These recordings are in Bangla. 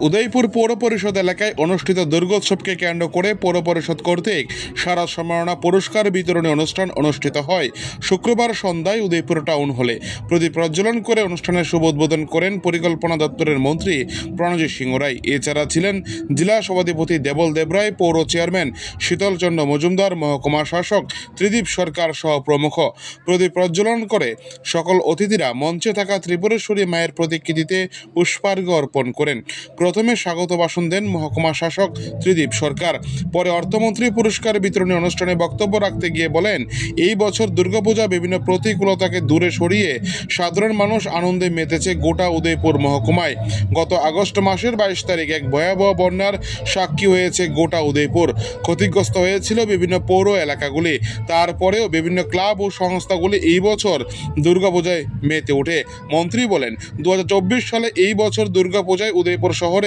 উদয়পুর পৌর পরিষদ এলাকায় অনুষ্ঠিত দুর্গোৎসবকে কেন্দ্র করে পৌর পরিষদ কর্তৃক সারা সম্মাননা পুরস্কার বিতরণী অনুষ্ঠান অনুষ্ঠিত হয় শুক্রবার সন্ধ্যায় উদয়পুর টাউন হলে। প্রদীপ প্রজ্বলন করে অনুষ্ঠানের শুভ উদ্বোধন করেন পরিকল্পনা দপ্তরের মন্ত্রী প্রণজিৎ সিংহ রায়। এছাড়া ছিলেন জেলা সভাধিপতি দেবল দেবরায়, পৌর চেয়ারম্যান শীতল চন্দ্র মজুমদার, মহকুমা শাসক ত্রিদীপ সরকার সহ প্রমুখ। প্রদীপ প্রজ্বলন করে সকল অতিথিরা মঞ্চে থাকা ত্রিপুরেশ্বরী মায়ের প্রতিকৃতিতে পুষ্পার্ঘ্য অর্পণ করেন। প্রথমে স্বাগত ভাষণ দেন মহকুমা শাসক ত্রিদীপ সরকার। পরে অর্থমন্ত্রী পুরস্কার বিতরণী অনুষ্ঠানে বক্তব্য রাখতে গিয়ে বলেন, এই বছর দুর্গাপূজা বিভিন্ন প্রতিকূলতাকে দূরে সরিয়ে সাধারণ মানুষ আনন্দে মেতেছে গোটা উদয়পুর মহকুমায়। গত আগস্ট মাসের 22 তারিখ এক ভয়াবহ বন্যার সাক্ষী হয়েছে গোটা উদয়পুর। ক্ষতিগ্রস্ত হয়েছিল বিভিন্ন পৌর এলাকাগুলি। তারপরেও বিভিন্ন ক্লাব ও সংস্থাগুলি এই বছর দুর্গাপূজায় মেতে ওঠে। মন্ত্রী বলেন, 2024 সালে এই বছর দুর্গাপূজায় উদয়পুর শহরে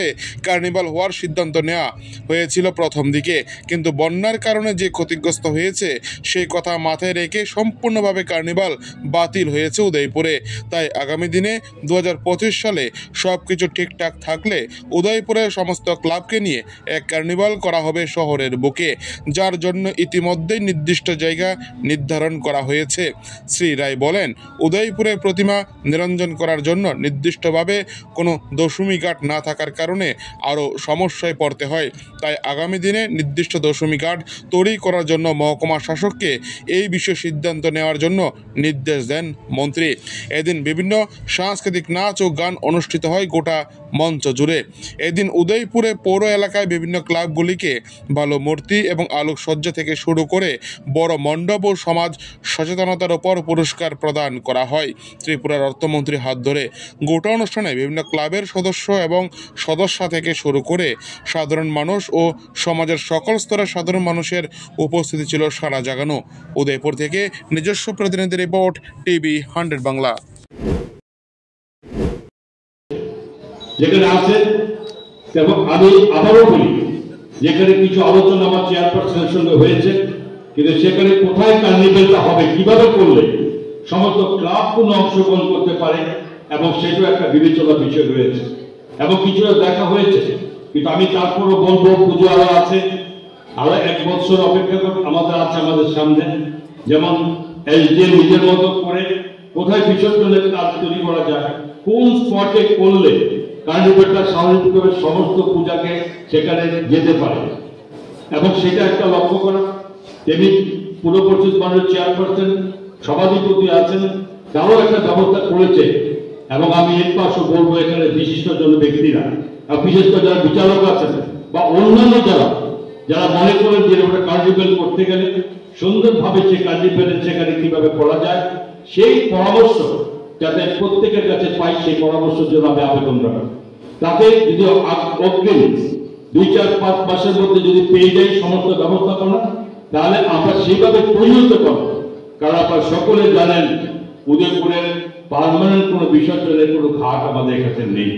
কার্নিভাল হওয়ার সিদ্ধান্ত নেওয়া হয়েছিল প্রথম দিকে, কিন্তু বন্যার কারণে যে ক্ষতিগ্রস্ত হয়েছে সেই কথা মাথায় রেখে সম্পূর্ণভাবে কার্নিভাল বাতিল হয়েছে উদয়পুরে। তাই আগামী দিনে 2025 সালে সব কিছু ঠিকঠাক থাকলে উদয়পুরের সমস্ত ক্লাবকে নিয়ে এক কার্নিভাল করা হবে শহরের বুকে, যার জন্য ইতিমধ্যেই নির্দিষ্ট জায়গা নির্ধারণ করা হয়েছে। শ্রী রায় বলেন, উদয়পুরে প্রতিমা নিরঞ্জন করার জন্য নির্দিষ্টভাবে কোনো দশমী ঘাট না থাকার কারণে আরও সমস্যায় পড়তে হয়। তাই আগামী দিনে নির্দিষ্ট দশমী ঘাট তৈরি করার জন্য মহকুমা শাসককে এই বিষয়ে সিদ্ধান্ত নেওয়ার জন্য নির্দেশ দেন মন্ত্রী। এদিন বিভিন্ন সাংস্কৃতিক নাচ ও গান অনুষ্ঠিত হয় গোটা মঞ্চ জুড়ে। এদিন উদয়পুরে পৌর এলাকায় বিভিন্ন ক্লাবগুলিকে ভালো মূর্তি এবং আলোকসজ্জা থেকে শুরু করে বড় মণ্ডপ ও সমাজ সচেতনতার ওপর পুরস্কার প্রদান করা হয়। ত্রিপুরার অর্থমন্ত্রীর হাত ধরে গোটা অনুষ্ঠানে বিভিন্ন ক্লাবের সদস্য এবং সদস্যা থেকে শুরু করে সাধারণ মানুষ ও সমাজের সকল স্তরের সাধারণ মানুষের উপস্থিতি ছিল সারা জাগানো। উদয়পুর থেকে নিজস্ব প্রতিনিধি রিপোর্ট, টিভি 100 বাংলা। যেখানে আছে এবং আমি আবারও বলি, যেখানে কিছু আলোচনা আমার চেয়ারপারসনের সঙ্গে হয়েছে, কিন্তু সেখানে কোথায় কার্নিভেলটা হবে, কিভাবে করলে সমস্ত ক্লাব কোনো অংশগ্রহণ করতে পারে এবং সেটাও একটা বিবেচনার বিষয় রয়েছে এবং কিছুটা দেখা হয়েছে। কিন্তু আমি তারপরও বলবো, পুজো আরো আছে, আরো 1 বছর অপেক্ষা আমাদের আছে আমাদের সামনে। যেমন এসডিএম নিজের মতো করে কোথায় বিসর্জনের কাজ তৈরি করা যায়, কোন স্পটে করলে কার্নিভেলটা স্বাভাবিকভাবে সমস্ত পূজাকে সেখানে যেতে পারে এবং সেটা একটা লক্ষ্য করা। তেমনি পুরো পরিষদ মাননীয় চেয়ারপারসন সভাধিপতি আছেন, তারও একটা ব্যবস্থা করেছে এবং আমি এর পাশে বলবো, এখানে বিশিষ্ট জন ব্যক্তিরা, বিশেষ করে যারা বিচারক আছেন বা অন্যান্য যারা মনে করেন যে ওটা কার্নিভেল করতে গেলে সুন্দরভাবে সে কার্নিভেলের সেখানে কিভাবে করা যায়, সেই পরামর্শ যাতে প্রত্যেকের কাছে পাই, সেই পরামর্শের জন্য আমি আবেদন রাখি। তাতে যদি অগ্রিম 2-4-5 মাসের মধ্যে যদি পেয়ে যাই সমস্ত ব্যবস্থাপনা, তাহলে আমরা সেইভাবে পরিণত করব। কারণ আপনারা সকলে জানেন, উদয়পুরের পার্মানেন্ট কোনো বিসর্জনের কোনো ঘাট আমাদের কাছে নেই।